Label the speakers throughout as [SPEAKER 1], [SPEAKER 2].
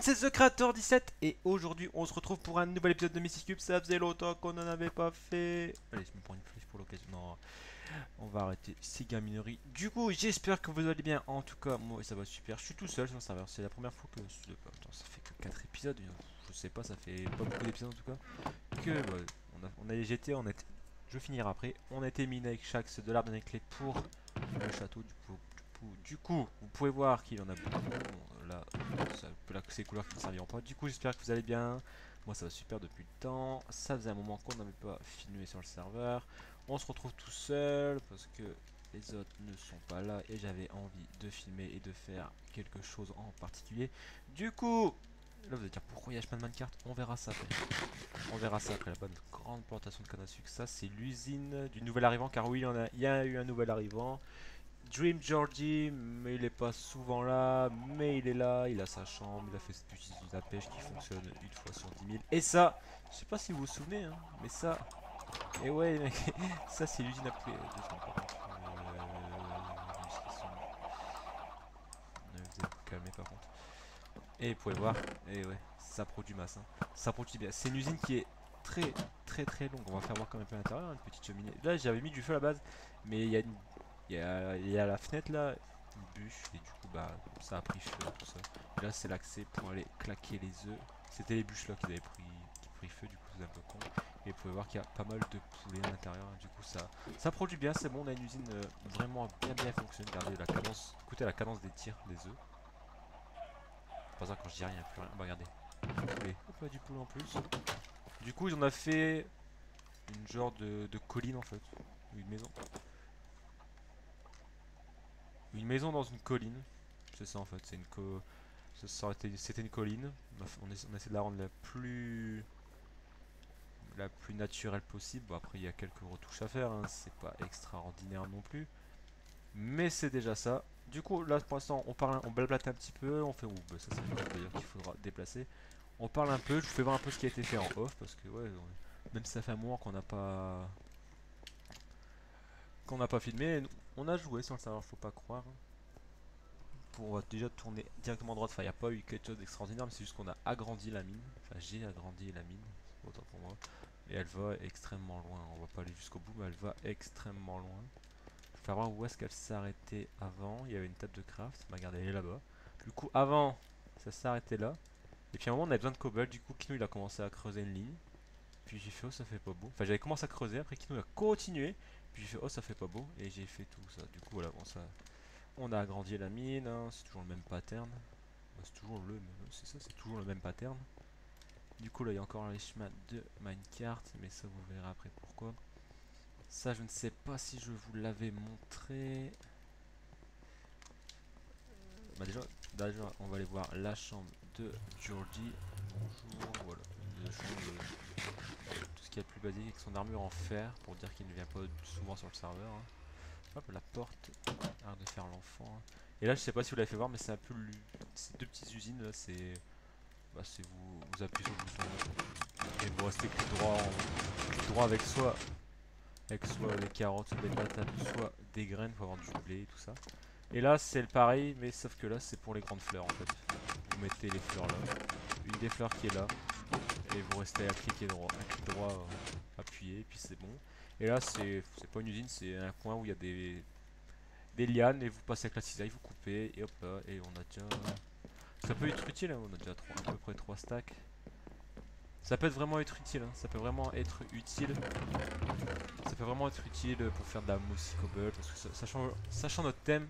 [SPEAKER 1] c'est The Creator 17 et aujourd'hui on se retrouve pour un nouvel épisode de Mystic Cube. Ça faisait longtemps qu'on n'en avait pas fait. Allez, je me prends une flèche pour l'occasion. Non, on va arrêter ces gamineries. Du coup, j'espère que vous allez bien. En tout cas, moi ça va super. Je suis tout seul sur le serveur. C'est la première fois que. Attends, ça fait que 4 épisodes. Je sais pas, ça fait pas beaucoup d'épisodes en tout cas. Que bah, on a les GT, je finirai après. On a été miné avec chaque de l'arbre de clé pour le château. Du coup, vous pouvez voir qu'il en a beaucoup. Bon, là, ces couleurs qui ne serviront pas. Du coup, j'espère que vous allez bien. Moi, ça va super depuis le temps. Ça faisait un moment qu'on n'avait pas filmé sur le serveur. On se retrouve tout seul parce que les autres ne sont pas là et j'avais envie de filmer et de faire quelque chose en particulier. Du coup, là, vous allez dire pourquoi il y a chemin de minecart. On verra ça après. On verra ça après. Là-bas, une grande plantation de canne à sucre. Ça, c'est l'usine du nouvel arrivant. Car oui, il y a eu un nouvel arrivant. Dream Georgie, mais il est pas souvent là, mais il est là, il a sa chambre, il a fait cette petite usine à pêche qui fonctionne une fois sur 10 000. Et ça, je sais pas si vous vous souvenez, hein, mais ça, et ouais, mec, ça c'est l'usine à poulet. Deux secondes, par contre. Vous allez vous calmer par contre. Et vous pouvez voir, et ouais, ça produit masse, hein. Ça produit bien. C'est une usine qui est très longue. On va faire voir quand même un peu à l'intérieur, une petite cheminée. Là j'avais mis du feu à la base, mais il y a la fenêtre là, une bûche, et du coup bah ça a pris feu tout ça. Et là c'est l'accès pour aller claquer les œufs. C'était les bûches là qui pris feu, du coup c'est un peu con. Et vous pouvez voir qu'il y a pas mal de poulets à l'intérieur, hein. Du coup ça produit bien, c'est bon, on a une usine vraiment bien fonctionnelle. Regardez la cadence, écoutez la cadence des tirs des œufs. C'est pas ça quand je dis rien, il n'y a plus rien. Bah regardez, poulet. Hop là, du poulet en plus. Du coup ils en ont fait une genre de colline en fait, une maison. Une maison dans une colline. C'est ça en fait, c'est une co... C'était une colline. On essaie de la rendre la plus naturelle possible. Bon, après il y a quelques retouches à faire, hein. C'est pas extraordinaire non plus. Mais c'est déjà ça. Du coup là pour l'instant on blablate un petit peu, on fait... Ouh, bah, ça c'est une chose d'ailleurs qu'il faudra déplacer. On parle un peu, je vous fais voir un peu ce qui a été fait en off parce que ouais, même si ça fait un moment qu'on n'a pas filmé, on a joué sans le savoir, faut pas croire, hein. On va déjà tourner directement à droite. Enfin, il n'y a pas eu quelque chose d'extraordinaire, mais c'est juste qu'on a agrandi la mine. Enfin, j'ai agrandi la mine, autant pour moi. Et elle va extrêmement loin. On va pas aller jusqu'au bout, mais elle va extrêmement loin. Il faut voir où est-ce qu'elle s'arrêtait avant. Il y avait une table de craft. Bah, regardez, elle est là-bas. Du coup, avant, ça s'arrêtait là. Et puis à un moment, on avait besoin de cobble. Du coup, Kino il a commencé à creuser une ligne. Puis j'ai fait, oh, ça fait pas beau. Enfin, j'avais commencé à creuser. Après, Kino a continué. Puis j'ai fait, oh, ça fait pas beau. Et j'ai fait tout ça. Du coup, voilà, bon, ça. On a agrandi la mine, hein, c'est toujours le même pattern. Bah, c'est toujours le même, c'est ça, c'est toujours le même pattern. Du coup là il y a encore les chemins de minecart, mais ça vous verrez après pourquoi. Ça je ne sais pas si je vous l'avais montré. Bah déjà on va aller voir la chambre de Georgie. Bonjour, voilà. La chambre, tout ce qui est plus basique avec son armure en fer pour dire qu'il ne vient pas souvent sur le serveur, hein. Hop, la porte, arrête de faire l'enfant, hein. Et là, je sais pas si vous l'avez fait voir, mais c'est un peu ces deux petites usines là, c'est. Bah, c'est vous appuyez sur le bouton et vous restez droit avec soit des carottes, soit des patates, soit des graines pour avoir du blé et tout ça. Et là, c'est le pareil, mais sauf que là, c'est pour les grandes fleurs en fait. Vous mettez les fleurs là, une des fleurs qui est là, et vous restez à cliquer droit, appuyé, et puis c'est bon. Et là, c'est pas une usine, c'est un coin où il y a des lianes et vous passez avec la cisaille, vous coupez et hop là, et on a déjà... Ça peut être utile, hein, on a déjà à peu près 3 stacks. Ça peut vraiment être utile, hein, ça peut vraiment être utile. Ça peut vraiment être utile pour faire de la mossy cobble, parce que sachant notre thème,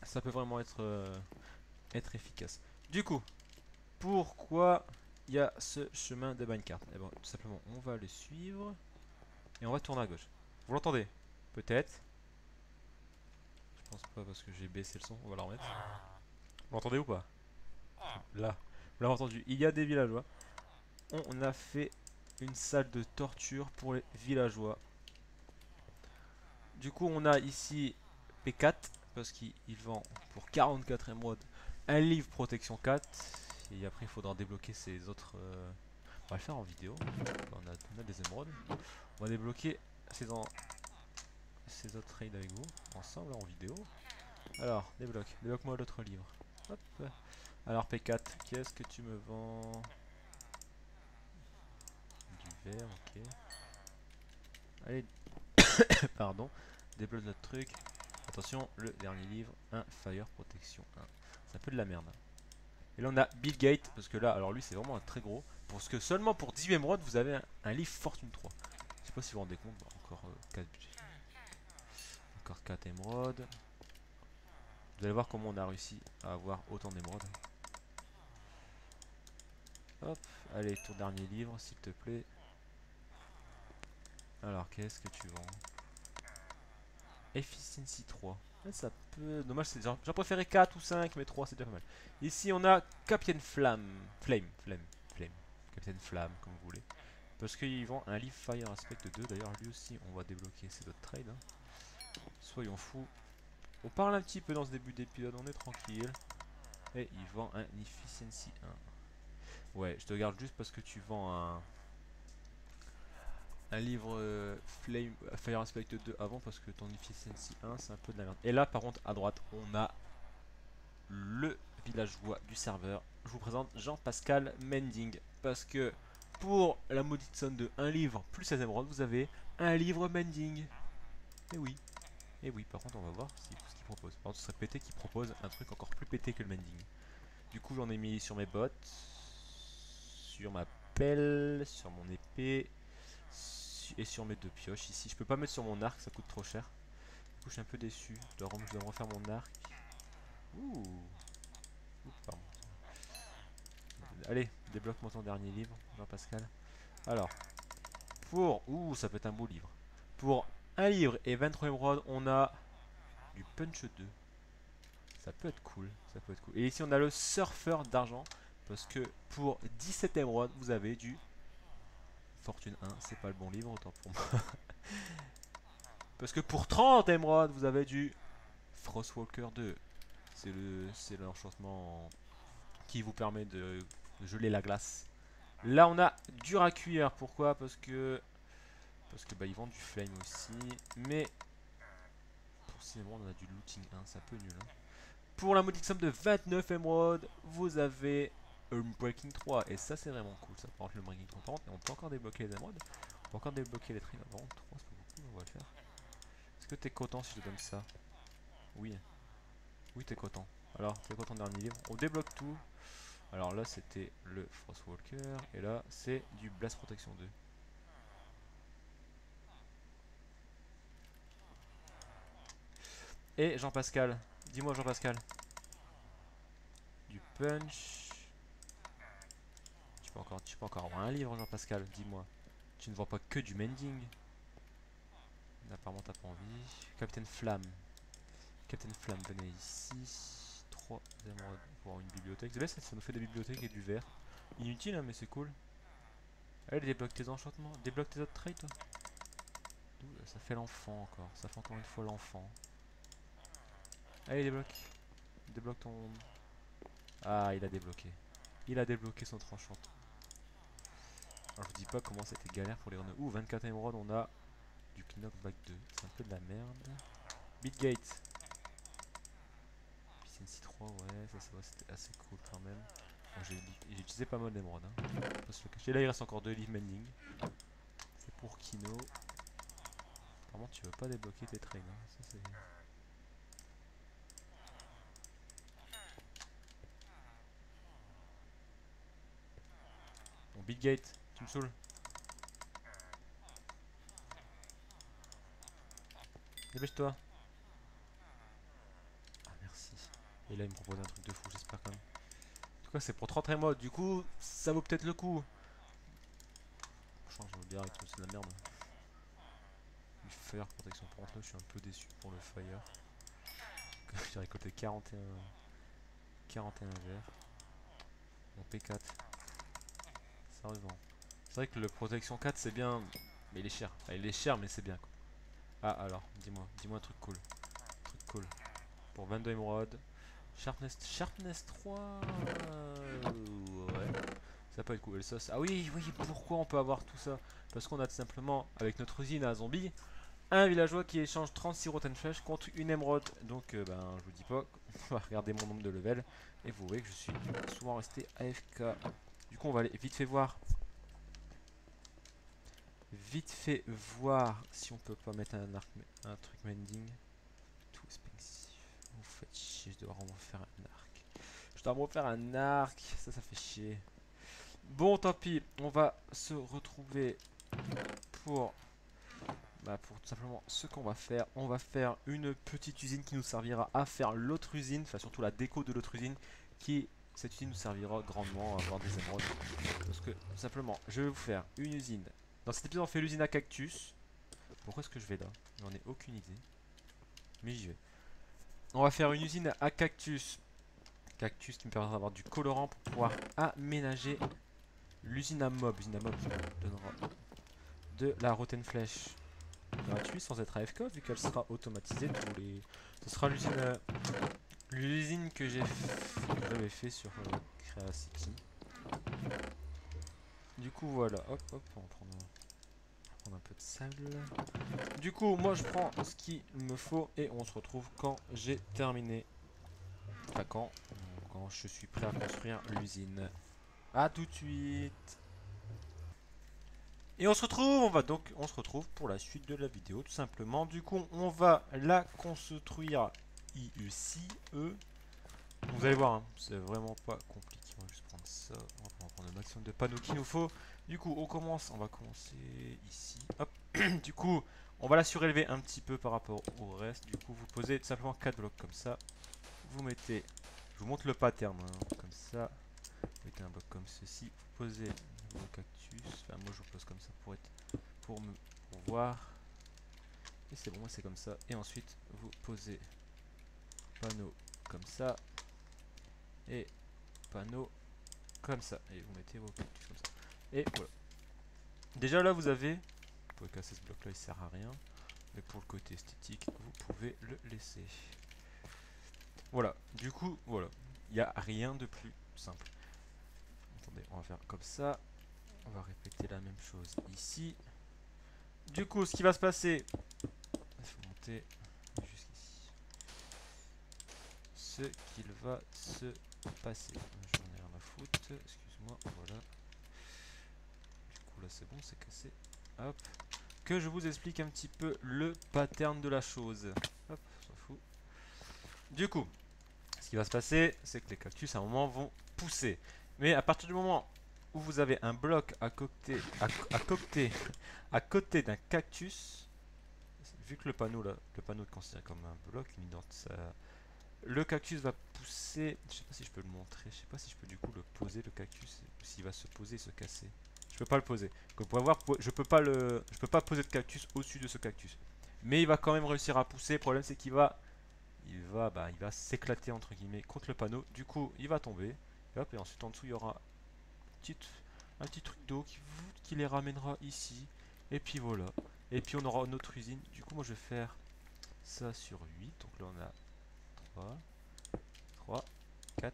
[SPEAKER 1] ça peut vraiment être efficace. Du coup, pourquoi il y a ce chemin de minecart? Eh ben, tout simplement, on va le suivre et on va tourner à gauche. Vous l'entendez? Peut-être. Je pense pas parce que j'ai baissé le son, on va la remettre. Vous l'entendez ou pas? Là, vous l'avez entendu. Il y a des villageois. On a fait une salle de torture pour les villageois. Du coup, on a ici P4 parce qu'il vend pour 44 émeraudes un livre protection 4. Et après, il faudra débloquer ces autres. On va le faire en vidéo. On a des émeraudes. On va débloquer ces autres raids avec vous ensemble en vidéo. Alors, débloque. Débloque-moi l'autre livre. Hop. Alors P4, qu'est-ce que tu me vends? Du verre, ok. Allez, pardon. Débloque notre truc. Attention, le dernier livre, un Fire Protection 1. C'est un peu de la merde. Et là on a Bill Gates, parce que là, alors lui c'est vraiment un très gros. Parce que seulement pour 10 émeraudes, vous avez un livre Fortune 3. Je sais pas si vous vous rendez compte, encore 4 budgets. Encore 4 émeraudes. Vous allez voir comment on a réussi à avoir autant d'émeraudes. Hop, allez, ton dernier livre, s'il te plaît. Alors, qu'est-ce que tu vends? Efficiency 3. Ça peut... Dommage, j'en préférais 4 ou 5, mais 3 c'est déjà pas mal. Ici, on a Captain Flame. Captain Flamme, comme vous voulez. Parce qu'ils vendent un livre Fire Aspect 2. D'ailleurs, lui aussi, on va débloquer ses autres trades. Hein. Soyons fous. On parle un petit peu dans ce début d'épisode, on est tranquille. Et il vend un Efficiency 1. Ouais, je te regarde juste parce que tu vends un livre Flame, Fire Aspect 2 avant, parce que ton Efficiency 1 c'est un peu de la merde. Et là par contre à droite on a le villageois du serveur. Je vous présente Jean-Pascal Mending, parce que pour la maudite somme de 1 livre plus 16 émeraudes, vous avez un livre Mending. Et oui, et oui, par contre on va voir ce qu'il propose. Par contre ce serait pété qu'il propose un truc encore plus pété que le Mending. Du coup j'en ai mis sur mes bottes, sur ma pelle, sur mon épée et sur mes 2 pioches. Ici je peux pas mettre sur mon arc, ça coûte trop cher. Du coup je suis un peu déçu, je dois me refaire mon arc. Ouh, pardon. Allez, débloque-moi ton dernier livre, Jean-Pascal. Alors, pour... Ouh, ça peut être un beau livre. Pour un livre et 23 émeraudes, on a du Punch 2. Ça peut être cool, ça peut être cool. Et ici, on a le Surfeur d'argent. Parce que pour 17 émeraudes, vous avez du Fortune 1. C'est pas le bon livre, autant pour moi. Parce que pour 30 émeraudes, vous avez du Frostwalker 2. C'est l'enchantement qui vous permet de geler la glace. Là on a dur à cuire, pourquoi? Parce que bah, ils vendent du flame aussi, mais pour 6 émeraudes on a du looting 1, c'est un peu nul. Hein. Pour la modique somme de 29 émeraudes, vous avez un breaking 3, et ça c'est vraiment cool. Ça par contre le breaking 3 par contre, et on peut encore débloquer les émeraudes, on peut encore débloquer les trains. Par contre 3 c'est pas beaucoup, on va le faire. Est-ce que t'es content si je te donne ça? Oui, oui t'es content. Alors t'es content dernier livre, on débloque tout. Alors là c'était le Frostwalker, et là c'est du Blast Protection 2. Et Jean-Pascal, dis-moi Jean-Pascal, du punch. Tu peux encore avoir un livre Jean-Pascal, dis-moi. Tu ne vends pas que du mending. Apparemment t'as pas envie. Captain Flamme. Captain Flamme, venez ici. 3 émeraudes pour une bibliothèque. C'est bien ça nous fait des bibliothèques et du verre. Inutile hein mais c'est cool. Allez débloque tes enchantements. Débloque tes autres traits toi. Ça fait l'enfant encore. Ça fait encore une fois l'enfant. Allez débloque. Débloque ton... Ah il a débloqué. Il a débloqué son tranchant. Alors je vous dis pas comment c'était galère pour les grenouilles. Ouh 24 émeraudes on a du knockback 2. C'est un peu de la merde. Bitgate. Efficiency 3 ouais ça va c'était assez cool quand même. Bon, j'ai utilisé pas mal d'émeraudes. Hein. Pas se le cacher. Là il reste encore 2 livres mending. C'est pour Kino. Apparemment tu veux pas débloquer tes trains. Hein. Ça c'est... Bon Bitgate, tu me saoules. Dépêche-toi. Ah merci. Et là il me propose un truc de fou j'espère quand même. En tout cas c'est pour 30 émeraudes. Du coup ça vaut peut-être le coup. Franchement j'en veux bien avec tout, c'est de la merde. Du fire protection pour contre là je suis un peu déçu pour le fire. J'ai récolté 41 verres. Mon P4. Ça revend. C'est vrai que le protection 4 c'est bien. Mais il est cher. Enfin, il est cher mais c'est bien quoi. Ah alors, dis-moi un truc cool. Un truc cool. Pour 22 émeraudes. Sharpness 3. Ouais. Ça peut être cool. Ah oui, pourquoi on peut avoir tout ça? Parce qu'on a tout simplement, avec notre usine à zombies, un villageois qui échange 36 rotten flèches contre une émeraude. Donc ben je vous dis pas, on va regarder mon nombre de level et vous voyez que je suis souvent resté AFK. Du coup on va aller vite fait voir. Vite fait voir si on peut pas mettre un truc mending. Tout expensive. Vous faites chier, je dois vraiment faire un arc. Je dois me refaire un arc, ça fait chier. Bon tant pis, on va se retrouver pour pour tout simplement ce qu'on va faire. On va faire une petite usine qui nous servira à faire l'autre usine, enfin surtout la déco de l'autre usine, cette usine nous servira grandement à avoir des émeraudes. Parce que tout simplement, je vais vous faire une usine. Dans cet épisode on fait l'usine à cactus. Pourquoi est-ce que je vais là? J'en ai aucune idée. Mais j'y vais. On va faire une usine à cactus. Cactus qui me permettra d'avoir du colorant pour pouvoir aménager l'usine à mob. L'usine à mob qui me donnera de la rotten flèche gratuit sans être AFK vu qu'elle sera automatisée tous les. Ce sera l'usine que j'avais fait sur CreaCity. Du coup voilà, hop hop, on va prendre un peu de sable. Du coup moi je prends ce qu'il me faut et on se retrouve quand j'ai terminé. Enfin quand je suis prêt à construire l'usine. A tout de suite. Et on se retrouve pour la suite de la vidéo tout simplement. Du coup on va la construire ici. Vous allez voir, hein, c'est vraiment pas compliqué. On va juste prendre ça. On va prendre le maximum de panneaux qu'il nous faut. Du coup on va commencer ici. Hop. Du coup on va la surélever un petit peu par rapport au reste. Du coup vous posez tout simplement 4 blocs comme ça. Vous mettez, je vous montre le pattern hein, comme ça. Vous mettez un bloc comme ceci. Vous posez vos cactus. Enfin moi je vous pose comme ça pour voir. Et c'est bon, c'est comme ça. Et ensuite vous posez panneau comme ça. Et panneau comme ça. Et vous mettez vos cactus comme ça. Et voilà. Déjà là vous avez. Vous pouvez casser ce bloc là, il sert à rien. Mais pour le côté esthétique, vous pouvez le laisser. Voilà. Du coup, voilà. Il n'y a rien de plus simple. Attendez, on va faire comme ça. On va répéter la même chose ici. Du coup, ce qui va se passer, il faut monter jusqu'ici. Ce qu'il va se passer. J'en ai rien à foutre. Excuse-moi. Voilà. Du coup, là, c'est bon, c'est cassé. Hop. Que je vous explique un petit peu le pattern de la chose. Hop, on s'en fout. Du coup, ce qui va se passer, c'est que les cactus à un moment vont pousser. Mais à partir du moment où vous avez un bloc à côté d'un cactus, vu que le panneau là, le panneau est considéré comme un bloc, le cactus va pousser. Je sais pas si je peux le montrer, je sais pas si je peux du coup le poser le cactus, ou s'il va se poser et se casser. Je peux pas le poser. Comme vous pouvez voir, je peux pas poser de cactus au-dessus de ce cactus. Mais il va quand même réussir à pousser. Le problème c'est qu'il va il va s'éclater entre guillemets contre le panneau. Du coup, il va tomber. Et hop, et ensuite en dessous, il y aura un petit truc d'eau qui les ramènera ici. Et puis voilà. Et puis on aura notre usine. Du coup, moi je vais faire ça sur 8. Donc là, on a 3, 4,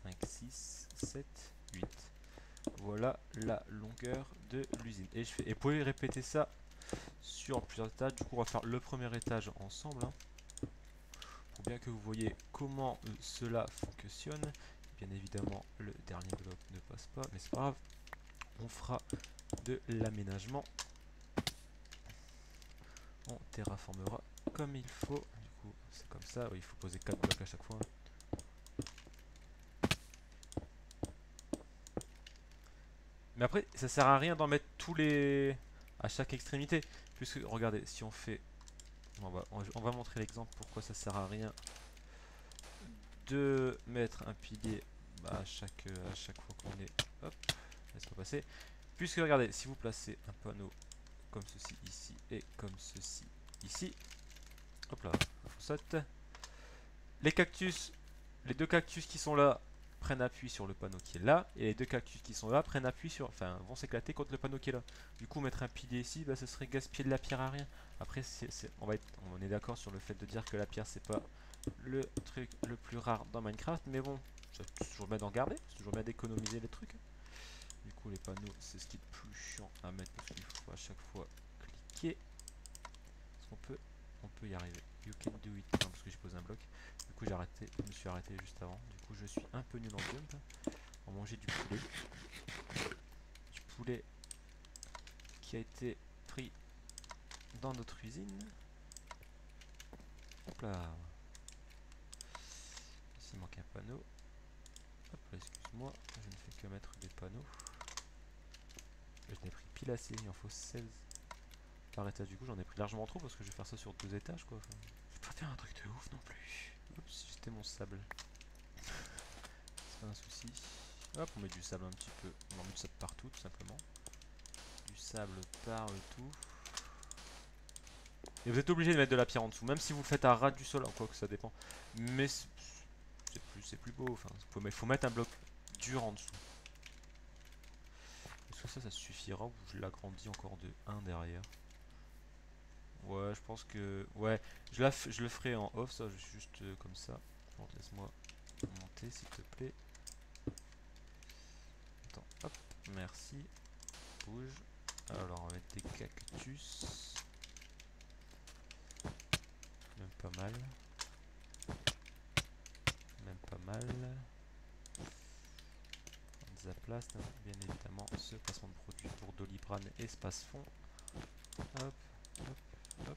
[SPEAKER 1] 5, 6, 7, 8. Voilà la longueur de l'usine. Et vous pouvez répéter ça sur plusieurs étages. Du coup, on va faire le premier étage ensemble. Hein. Pour bien que vous voyez comment cela fonctionne. Bien évidemment, le dernier bloc ne passe pas, mais c'est pas grave. On fera de l'aménagement. On terraformera comme il faut. Du coup, c'est comme ça. Oui, il faut poser 4 blocs à chaque fois. Mais après, ça sert à rien d'en mettre tous les à chaque extrémité. Puisque, regardez, si on fait... On va montrer l'exemple pourquoi ça sert à rien de mettre un pilier à chaque fois qu'on est... Hop, laisse-moi passer. Puisque, regardez, si vous placez un panneau comme ceci ici et comme ceci ici, hop là, on saute. Les cactus, les deux cactus qui sont là prennent appui sur le panneau qui est là, et les deux cactus qui sont là prennent appui sur, enfin, vont s'éclater contre le panneau qui est là. Du coup, mettre un pilier ici, bah, ce serait gaspiller de la pierre à rien. Après, on est d'accord sur le fait de dire que la pierre c'est pas le truc le plus rare dans Minecraft, mais bon, c'est toujours bien d'en garder, c'est toujours bien d'économiser les trucs. Du coup, les panneaux, c'est ce qui est le plus chiant à mettre parce qu'il faut à chaque fois cliquer. On peut y arriver. You can do it. Non, parce que j'ai posé un bloc. Du coup, je me suis arrêté juste avant. Du coup, je suis un peu nul en jump. On va manger du poulet. Du poulet qui a été pris dans notre usine. Hop là. Ici, il manque un panneau. Hop là, excuse-moi. Je ne fais que mettre des panneaux. Je l'ai pris pile assez. Il en faut 16 par étage. Du coup, j'en ai pris largement trop parce que je vais faire ça sur 2 étages, quoi. Enfin, je vais pas faire un truc de ouf non plus. Oups, c'était mon sable. C'est pas un souci. Hop, on met du sable un petit peu. On en met du sable partout, tout simplement. Du sable partout. Et vous êtes obligé de mettre de la pierre en dessous, même si vous le faites à ras du sol, quoi que ça dépend. Mais c'est plus beau. Enfin, faut mettre un bloc dur en dessous. Est-ce que ça suffira ou je l'agrandis encore de 1 derrière? Ouais, je pense que... Ouais, je le ferai en off, ça, juste comme ça. Bon, laisse-moi monter, s'il te plaît. Attends, hop, merci. Bouge. Alors, on va mettre des cactus. Même pas mal. Même pas mal. Zaplast, hein, bien évidemment, ce placement de produit pour Doliprane et Spasfon. Hop, hop, hop.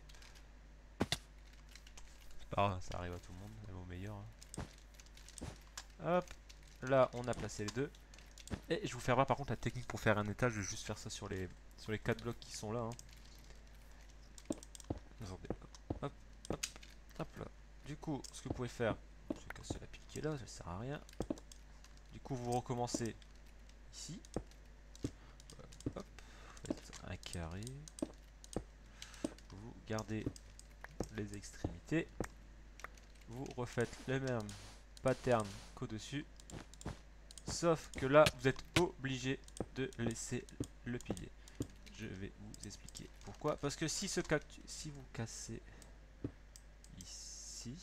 [SPEAKER 1] C'est pas grave, ça arrive à tout le monde, même au meilleur. Hein. Hop, là on a placé les deux. Et je vous ferai voir par contre la technique pour faire un étage, je vais juste faire ça sur les 4 blocs qui sont là. Hein. Attendez, hop, hop, hop là. Du coup, ce que vous pouvez faire, je vais casser la pile qui est là, ça sert à rien. Du coup, vous recommencez ici. Hop, vous faites un carré. Vous gardez les extrémités. Vous refaites le même pattern qu'au-dessus. Sauf que là, vous êtes obligé de laisser le pilier. Je vais vous expliquer pourquoi. Parce que si ce cactus, si vous cassez ici,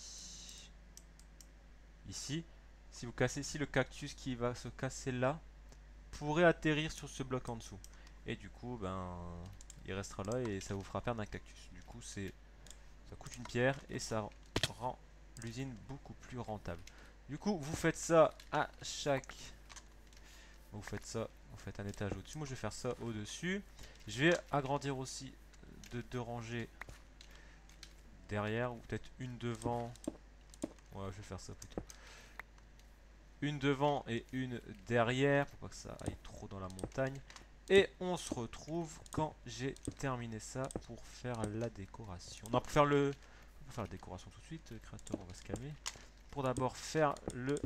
[SPEAKER 1] si vous cassez ici, le cactus qui va se casser là pourrait atterrir sur ce bloc en dessous. Et du coup, ben, il restera là et ça vous fera perdre un cactus. Du coup, ça coûte une pierre et ça rend l'usine beaucoup plus rentable. Du coup, vous faites ça à chaque... Vous faites ça, vous faites un étage au-dessus. Moi, je vais faire ça au-dessus. Je vais agrandir aussi de 2 rangées derrière, ou peut-être une devant. Ouais, je vais faire ça plutôt. Une devant et une derrière, pour pas que ça aille trop dans la montagne. Et on se retrouve quand j'ai terminé ça pour faire la décoration. Non, pour faire la décoration tout de suite, créateur, on va se calmer. Pour d'abord faire le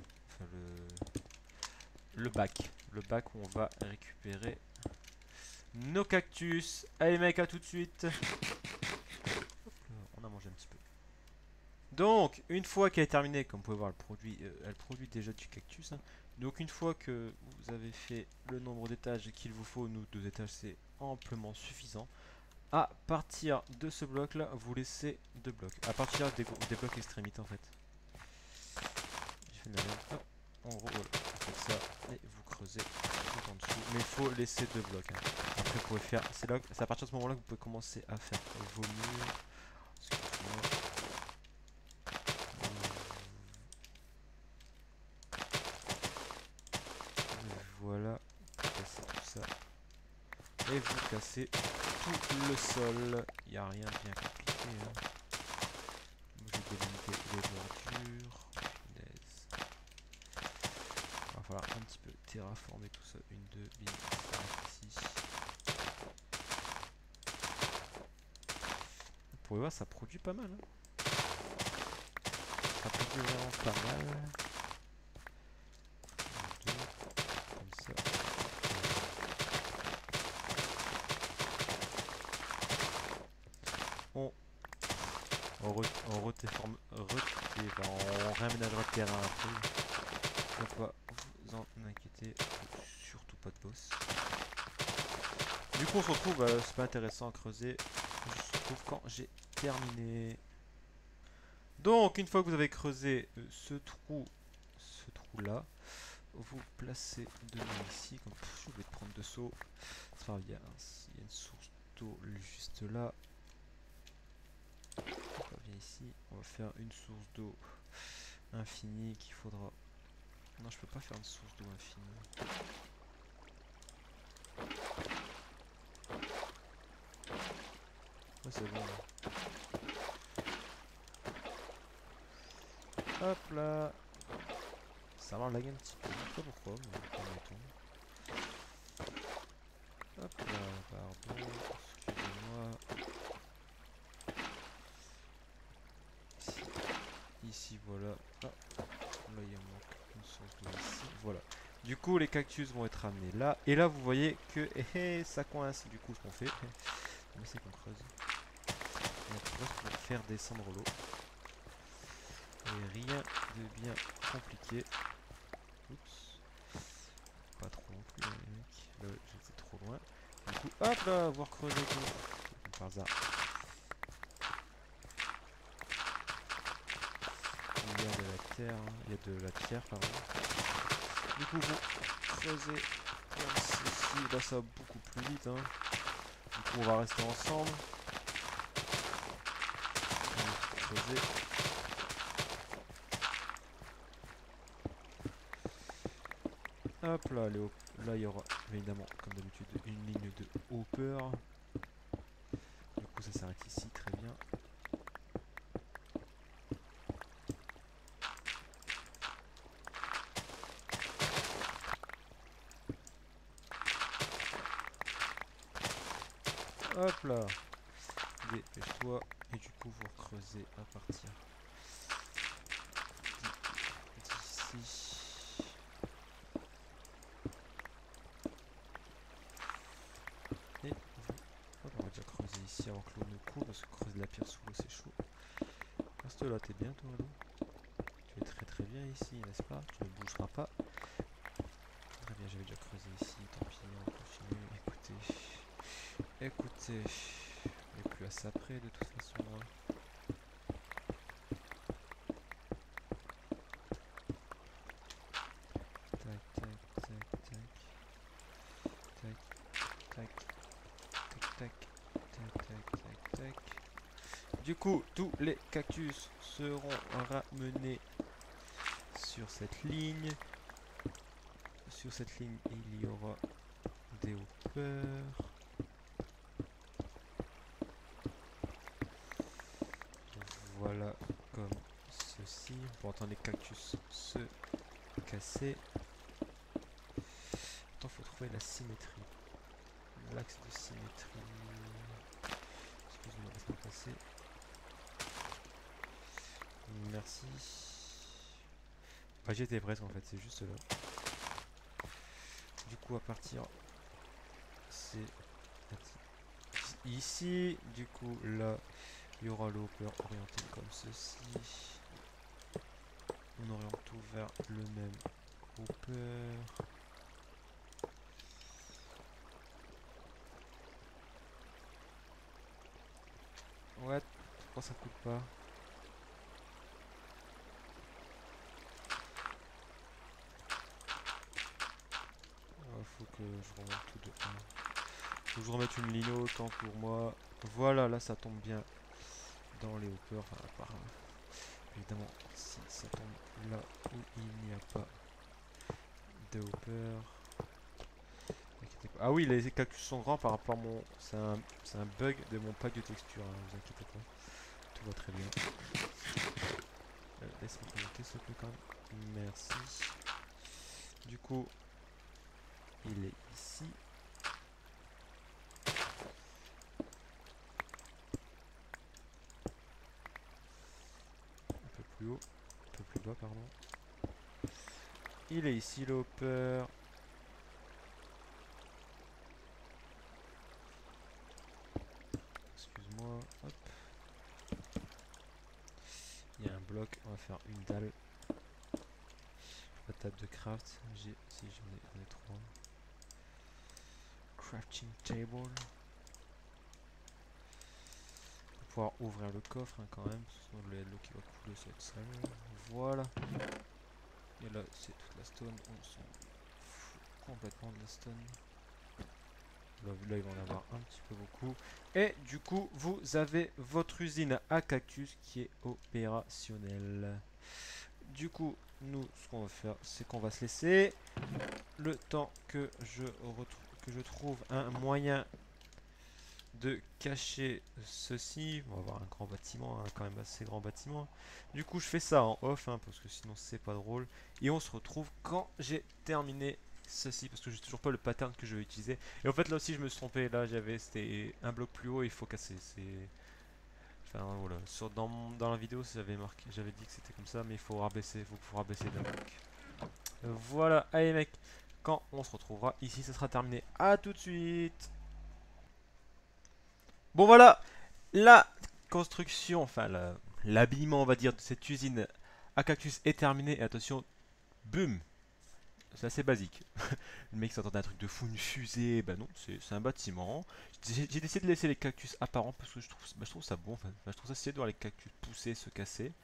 [SPEAKER 1] bac. Le bac où on va récupérer nos cactus. Allez mec, à tout de suite. Hop là, on a mangé un petit peu. Donc, une fois qu'elle est terminée, comme vous pouvez voir, elle produit déjà du cactus. Hein. Donc, une fois que vous avez fait le nombre d'étages qu'il vous faut, nous 2 étages, c'est amplement suffisant. À partir de ce bloc là, vous laissez 2 blocs. À partir des blocs extrémités en fait. J'ai fait de la merde. Hop. En gros, voilà. Vous faites ça et vous creusez tout en dessous. Mais il faut laisser 2 blocs. Hein. Après, vous pouvez faire. C'est à partir de ce moment là que vous pouvez commencer à faire vos murs. Voilà, cassez tout ça. Et vous cassez tout le sol. Il n'y a rien de bien compliqué. Hein. Je vais délimiter les bordures. Punaise. Il va falloir un petit peu terraformer tout ça. 1, 2, bim, ici. Vous pouvez voir, ça produit pas mal. Hein. Ça produit vraiment pas mal. On réaménagera le terrain après. Donc pas vous en inquiétez, surtout pas de boss. Du coup on se retrouve, c'est pas intéressant à creuser, on se retrouve quand j'ai terminé. Donc une fois que vous avez creusé ce trou là, vous placez de l'eau ici, comme je vais prendre 2 seaux. Il y a une source d'eau juste là. Et ici, on va faire une source d'eau infinie qu'il faudra... Non, je peux pas faire une source d'eau infinie. Ouais, c'est bon. Là. Hop là. Ça va lag un petit peu. Je sais pas pourquoi, mais admettons. Hop là, pardon. Excusez-moi. Ici, voilà. Ah, là, il manque une source d'eau ici. Voilà. Du coup, les cactus vont être amenés là. Et là, vous voyez que ça coince. Du coup, ce qu'on fait, c'est qu'on creuse. On creuse pour faire descendre l'eau. Et rien de bien compliqué. Oups. Pas trop non plus, hein, les mecs. Là, j'étais trop loin. Du coup, hop là, avoir creusé tout. Par hasard. Il y a de la terre, hein. Il y a de la pierre, pardon. Du coup, vous creusez comme ceci. Là, ça va beaucoup plus vite. Hein. Du coup, on va rester ensemble. Creuser. Hop là, là, il y aura évidemment, comme d'habitude, une ligne de hopper. Du coup, ça s'arrête ici, très bien. Hop là. Dépêche-toi. Et du coup, vous recreusez à partir d'ici. Et vous... Hop, on va déjà creuser ici avant que l'eau ne coule, parce que creuser de la pierre sous l'eau, c'est chaud. Reste là, t'es bien, toi, l'eau. Tu es très très bien ici, n'est-ce pas? Tu ne bougeras pas. Très bien, j'avais déjà creusé ici. Tant pis, on continue. Écoutez. On n'est plus à ça près, de toute façon. Hein. Tac, tac, tac, tac. Tac, tac, tac, tac, tac, tac, tac, tac. Du coup, tous les cactus seront ramenés sur cette ligne. Sur cette ligne, il y aura des hoppers. Voilà, comme ceci. On peut entendre les cactus se casser. Attends, faut trouver la symétrie. L'axe de symétrie. Excuse-moi, laisse-moi passer. Merci. Bah, j'y étais presque en fait, c'est juste là. Du coup, à partir, c'est ici. Du coup, là, il y aura le hopper orienté comme ceci. On oriente tout vers le même hopper. Ouais, pourquoi ça coûte pas? Faut que je remonte tout de 1. Faut que je remette une ligne autant pour moi. Voilà, là ça tombe bien dans les hoppers. Enfin, à part, évidemment, si ça tombe là où il n'y a pas de hopper. Ah oui, les cactus sont grands par rapport à mon... C'est un bug de mon pack de texture, hein, vous inquiétez pas. Tout va très bien. Laisse-moi remonter s'il te plaît quand même. Merci. Du coup, il est ici. Un peu plus haut. Un peu plus bas, pardon. Il est ici le hopper. Excuse-moi. Hop. Il y a un bloc. On va faire une dalle. La table de craft. Si j'en ai 3. Crafting table. Pouvoir ouvrir le coffre hein, quand même, sinon l'eau qui va couler ça va être sale. Voilà. Et là c'est toute la stone, on s'en fout complètement de la stone. Là, il va en avoir un petit peu beaucoup. Et du coup, vous avez votre usine à cactus qui est opérationnelle. Du coup, nous, ce qu'on va faire, c'est qu'on va se laisser le temps que je trouve un moyen de cacher ceci. On va avoir un grand bâtiment, quand même assez grand bâtiment. Du coup, je fais ça en off, parce que sinon c'est pas drôle. Et on se retrouve quand j'ai terminé ceci, parce que j'ai toujours pas le pattern que je vais utiliser. Et en fait, là aussi, je me suis trompé. Là, c'était un bloc plus haut, il faut casser. Enfin, voilà. Dans la vidéo, j'avais dit que c'était comme ça, mais il faut rabaisser, faut rabaisser d'un bloc. Voilà, allez mec, quand on se retrouvera ici, ça sera terminé. À tout de suite. Bon voilà, la construction, enfin l'habillement on va dire de cette usine à cactus est terminé. Et attention, boum, c'est assez basique. Le mec s'attendait à un truc de fou, une fusée, bah non, c'est un bâtiment. J'ai décidé de laisser les cactus apparents parce que je trouve ça bon, enfin, je trouve ça stylé de voir les cactus pousser, se casser.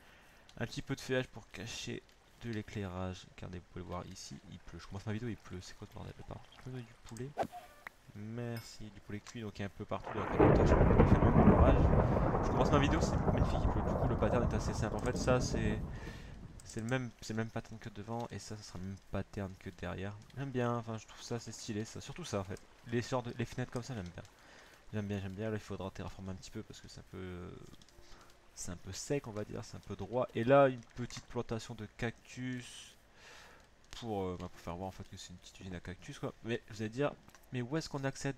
[SPEAKER 1] Un petit peu de feuillage pour cacher de l'éclairage. Regardez, vous pouvez le voir ici, il pleut. Je commence ma vidéo, il pleut, c'est quoi ce bordel là-bas? Je peux donner du poulet. Merci, du poulet cuit, donc il y a un peu partout dans le montage. Il fait même l'orage. Je commence ma vidéo, c'est magnifique, il pleut. Du coup, le pattern est assez simple. En fait, ça, c'est le même pattern que devant, et ça sera le même pattern que derrière. J'aime bien, enfin, je trouve ça assez stylé, ça. Surtout ça, en fait. Les fenêtres comme ça, j'aime bien. J'aime bien. Là, il faudra terraformer un petit peu parce que c'est un peu sec, on va dire, c'est un peu droit. Et là, une petite plantation de cactus pour faire voir en fait que c'est une petite usine à cactus, quoi. Mais vous allez dire, mais où est-ce qu'on accède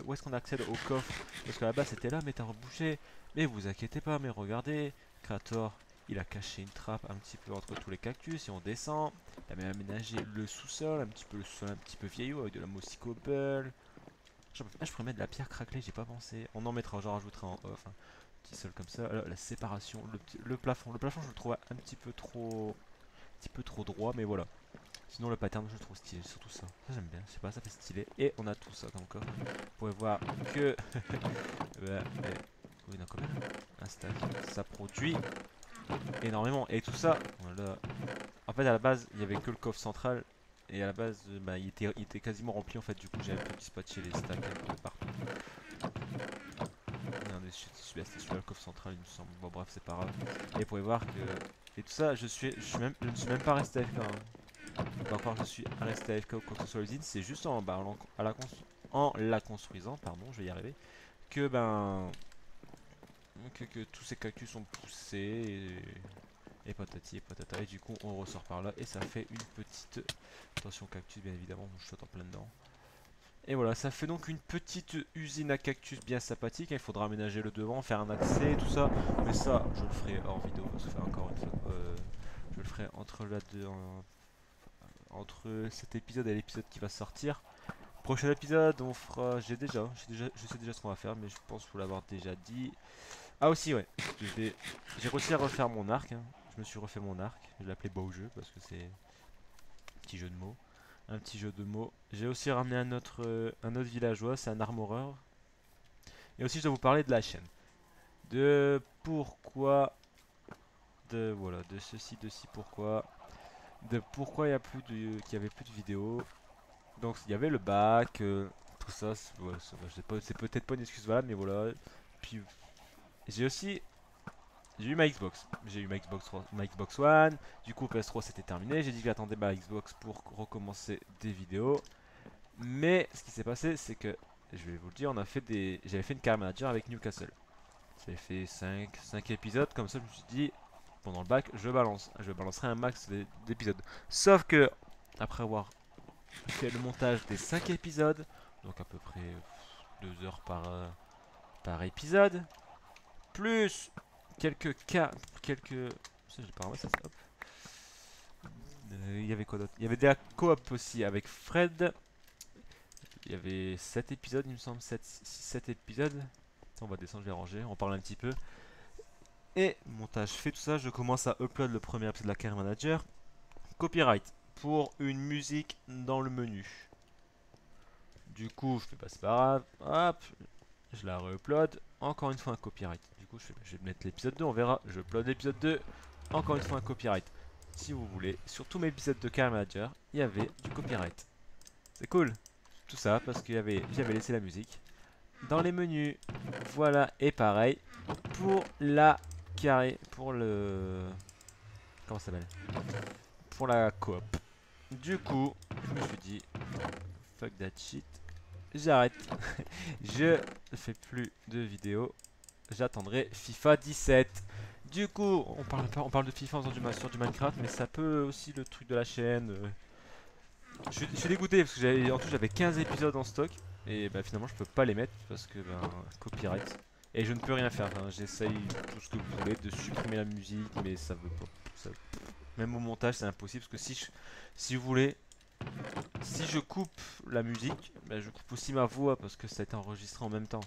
[SPEAKER 1] où est-ce qu'on accède au coffre? Parce que là-bas c'était là, mais t'as rebouché. Mais vous inquiétez pas, mais regardez, Krator, il a caché une trappe un petit peu entre tous les cactus et on descend. Il a même aménagé le sous-sol, un petit peu le sol un petit peu vieillot avec de la mossy cobble. Je pourrais mettre de la pierre craquelée, j'ai pas pensé. On en mettra, j'en rajouterai en off. Petit sol comme ça. La séparation, le plafond. Le plafond, je le trouve un petit peu trop droit, mais voilà. Sinon, le pattern, je le trouve stylé, surtout ça. Ça, j'aime bien, je sais pas, ça fait stylé. Et on a tout ça dans le coffre. Vous pouvez voir que. Bah, oui, il y en a combien? Un stack. Ça produit énormément. Et tout ça, voilà. En fait, à la base, il y avait que le coffre central. Et à la base, bah, il était quasiment rempli en fait. Du coup, j'ai un peu dispatché les stacks un peu partout. Regardez, c'était celui-là le coffre central, il me semble. Bon, bref, c'est pas grave. Et vous pouvez voir que. Et tout ça, je ne suis même pas resté AFK. Pas croire que je suis resté AFK ou quoi que ce soit à l'usine, c'est juste en la construisant, pardon, je vais y arriver, que tous ces cactus sont poussés et patati et patata, et du coup on ressort par là et ça fait une petite, attention cactus bien évidemment, je saute en plein dedans. Et voilà, ça fait donc une petite usine à cactus bien sympathique. Il faudra aménager le devant, faire un accès, tout ça. Mais ça, je le ferai hors vidéo. Parce que encore une fois, je le ferai entre cet épisode et l'épisode qui va sortir. Prochain épisode, on fera. Je sais déjà ce qu'on va faire, mais je pense vous l'avoir déjà dit. Ah aussi, ouais. J'ai réussi à refaire mon arc. Je me suis refait mon arc. Je l'ai appelé beau jeu parce que c'est un petit jeu de mots. Un petit jeu de mots. J'ai aussi ramené un autre villageois, c'est un armoreur. Et aussi, je dois vous parler de la chaîne. De pourquoi. Voilà, de ceci, de ci, pourquoi. De pourquoi qu'il y avait plus de vidéos. Donc il y avait le bac, tout ça, c'est peut-être pas une excuse valable, mais voilà. Puis j'ai eu ma Xbox. J'ai eu ma Xbox One. Du coup PS3 c'était terminé. J'ai dit que j'attendais ma Xbox pour recommencer des vidéos. Mais ce qui s'est passé, c'est que, je vais vous le dire, j'avais fait une carrière manager avec Newcastle. J'avais fait 5 épisodes, comme ça je me suis dit, pendant le bac, je balancerai un max d'épisodes. Sauf que, après avoir fait le montage des 5 épisodes, donc à peu près 2 heures par épisode, plus quelques cas, ça j'ai pas ramassé ça, hop. Il y avait quoi d'autre? Il y avait des coop aussi avec Fred. Il y avait 7 épisodes, il me semble, 7 épisodes. On va descendre, je vais ranger, on parle un petit peu. Et montage fait, tout ça, je commence à upload le premier épisode de la Career Manager. Copyright pour une musique dans le menu. Du coup, je fais pas, c'est pas grave, hop, je la re-upload. Encore une fois un copyright. Du coup, je vais mettre l'épisode 2, on verra. Je upload l'épisode 2. Encore une fois un copyright. Si vous voulez, sur tous mes épisodes de Career Manager, il y avait du copyright. C'est cool. Tout ça parce que j'avais laissé la musique dans les menus. Voilà, et pareil pour la carré, pour le... Comment ça s'appelle? Pour la coop. Du coup, je me suis dit, fuck that shit, j'arrête. Je ne fais plus de vidéos. J'attendrai FIFA 17. Du coup, on parle de FIFA en faisant sur du Minecraft, mais ça peut aussi le truc de la chaîne. Je suis dégoûté parce que en tout j'avais 15 épisodes en stock et bah, finalement je peux pas les mettre parce que copyright. Et je ne peux rien faire. Enfin, j'essaye tout ce que vous voulez de supprimer la musique, mais ça veut pas. Même au montage c'est impossible parce que si vous voulez, si je coupe la musique, bah, je coupe aussi ma voix parce que ça a été enregistré en même temps.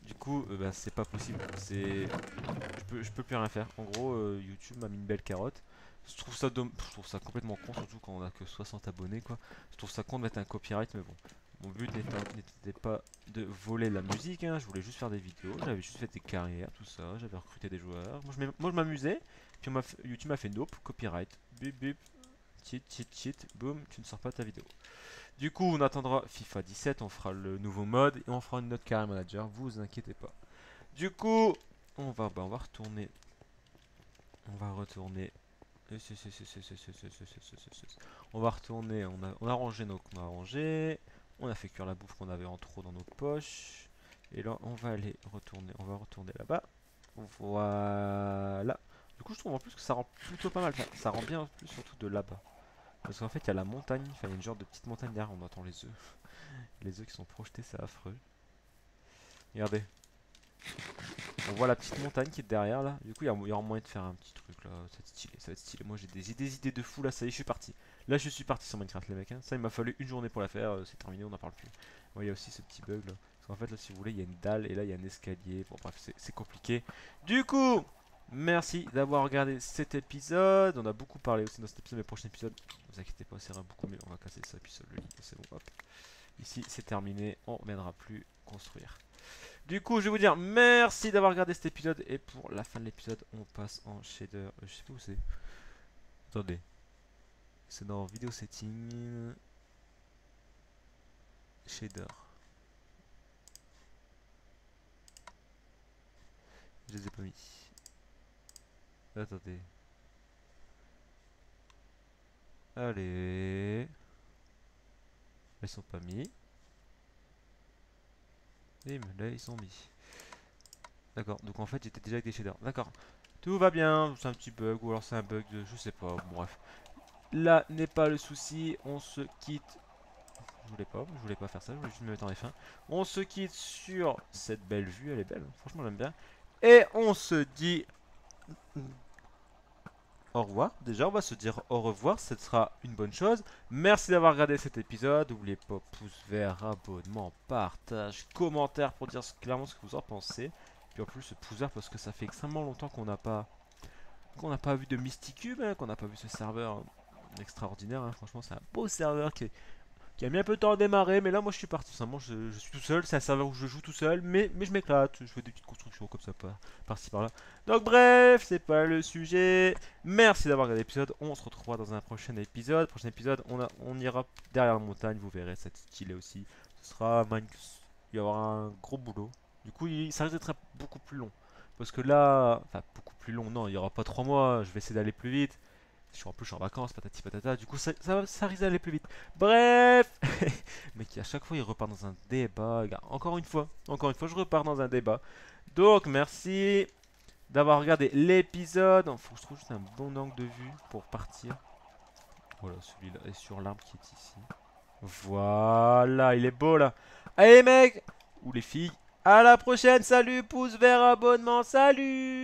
[SPEAKER 1] Du coup, bah, c'est pas possible. Je peux plus rien faire. En gros, YouTube m'a mis une belle carotte. Je trouve ça complètement con, surtout quand on a que 60 abonnés, quoi. Je trouve ça con de mettre un copyright, mais bon. Mon but n'était pas de voler la musique, hein. Je voulais juste faire des vidéos. J'avais juste fait des carrières, tout ça. J'avais recruté des joueurs. Moi, je m'amusais. Puis YouTube m'a fait nope, copyright. Bip bip. Cheat, cheat, cheat. Boum, tu ne sors pas ta vidéo. Du coup, on attendra FIFA 17, on fera le nouveau mode et on fera une note carré manager, vous inquiétez pas. Du coup, on va retourner. On va retourner. On va retourner, on a rangé nos qu'on a rangé. On a fait cuire la bouffe qu'on avait en trop dans nos poches. Et là, on va retourner là-bas. Voilà. Du coup, je trouve en plus que ça rend plutôt pas mal. Enfin, ça rend bien en plus, surtout de là-bas. Parce qu'en fait, il y a la montagne, enfin, il y a une genre de petite montagne derrière, on entend les œufs. Les œufs qui sont projetés, c'est affreux. Regardez. On voit la petite montagne qui est derrière là. Du coup, il y aura moyen de faire un petit truc là. Ça va être stylé, ça va être stylé. Moi, j'ai des idées de fou là. Ça y est, je suis parti. Là, je suis parti sur Minecraft, les mecs. Hein. Ça, il m'a fallu une journée pour la faire. C'est terminé, on n'en parle plus. Bon, il y a aussi ce petit bug là. Parce qu'en fait, là, si vous voulez, il y a une dalle et là, il y a un escalier. Bon, bref, c'est compliqué. Du coup, merci d'avoir regardé cet épisode. On a beaucoup parlé aussi dans cet épisode, mais prochain épisode, ne vous inquiétez pas, ça ira beaucoup mieux. On va casser ça, puis ça, le lit, c'est bon, hop. Ici, c'est terminé, on ne reviendra plus construire. Du coup, je vais vous dire merci d'avoir regardé cet épisode. Et pour la fin de l'épisode, on passe en shader. Je sais pas où c'est. Attendez. C'est dans vidéo setting. Shader. Je les ai pas mis. Attendez. Allez. Ils sont pas mis. Bim, là ils sont mis. D'accord, donc en fait j'étais déjà avec des shaders. D'accord. Tout va bien, c'est un petit bug ou alors c'est un bug de je sais pas, bon, bref. Là n'est pas le souci, on se quitte. Je voulais pas faire ça, je voulais juste me mettre en F1. On se quitte sur cette belle vue, elle est belle, franchement j'aime bien. Et on se dit au revoir. Déjà on va se dire au revoir, ce sera une bonne chose. Merci d'avoir regardé cet épisode. N'oubliez pas pouce vert, abonnement, partage, commentaire pour dire clairement ce que vous en pensez. Puis en plus ce pouce vert parce que ça fait extrêmement longtemps qu'on n'a pas vu de Mysticube, hein, qu'on n'a pas vu ce serveur extraordinaire. Hein. Franchement c'est un beau serveur qui a mis un peu de temps à démarrer, mais là moi je suis parti. Sincèrement, je suis tout seul, c'est un serveur où je joue tout seul, mais je m'éclate. Je fais des petites constructions comme ça, par-ci par-là. Donc bref, c'est pas le sujet. Merci d'avoir regardé l'épisode. On se retrouvera dans un prochain épisode. Prochain épisode, on ira derrière la montagne, vous verrez, c'est stylé aussi. Ce sera il y aura un gros boulot. Du coup, ça risque d'être beaucoup plus long. Parce que là, enfin beaucoup plus long, non, il n'y aura pas 3 mois, je vais essayer d'aller plus vite. En plus, je suis en vacances, patati patata. Du coup, ça risque d'aller plus vite. Bref, mais qui à chaque fois il repart dans un débat. Regarde, encore une fois, je repars dans un débat. Donc, merci d'avoir regardé l'épisode. Il faut que je trouve juste un bon angle de vue pour partir. Voilà, celui-là est sur l'arbre qui est ici. Voilà, il est beau là. Allez, mec, ou les filles, à la prochaine. Salut, pouce vert, abonnement, salut.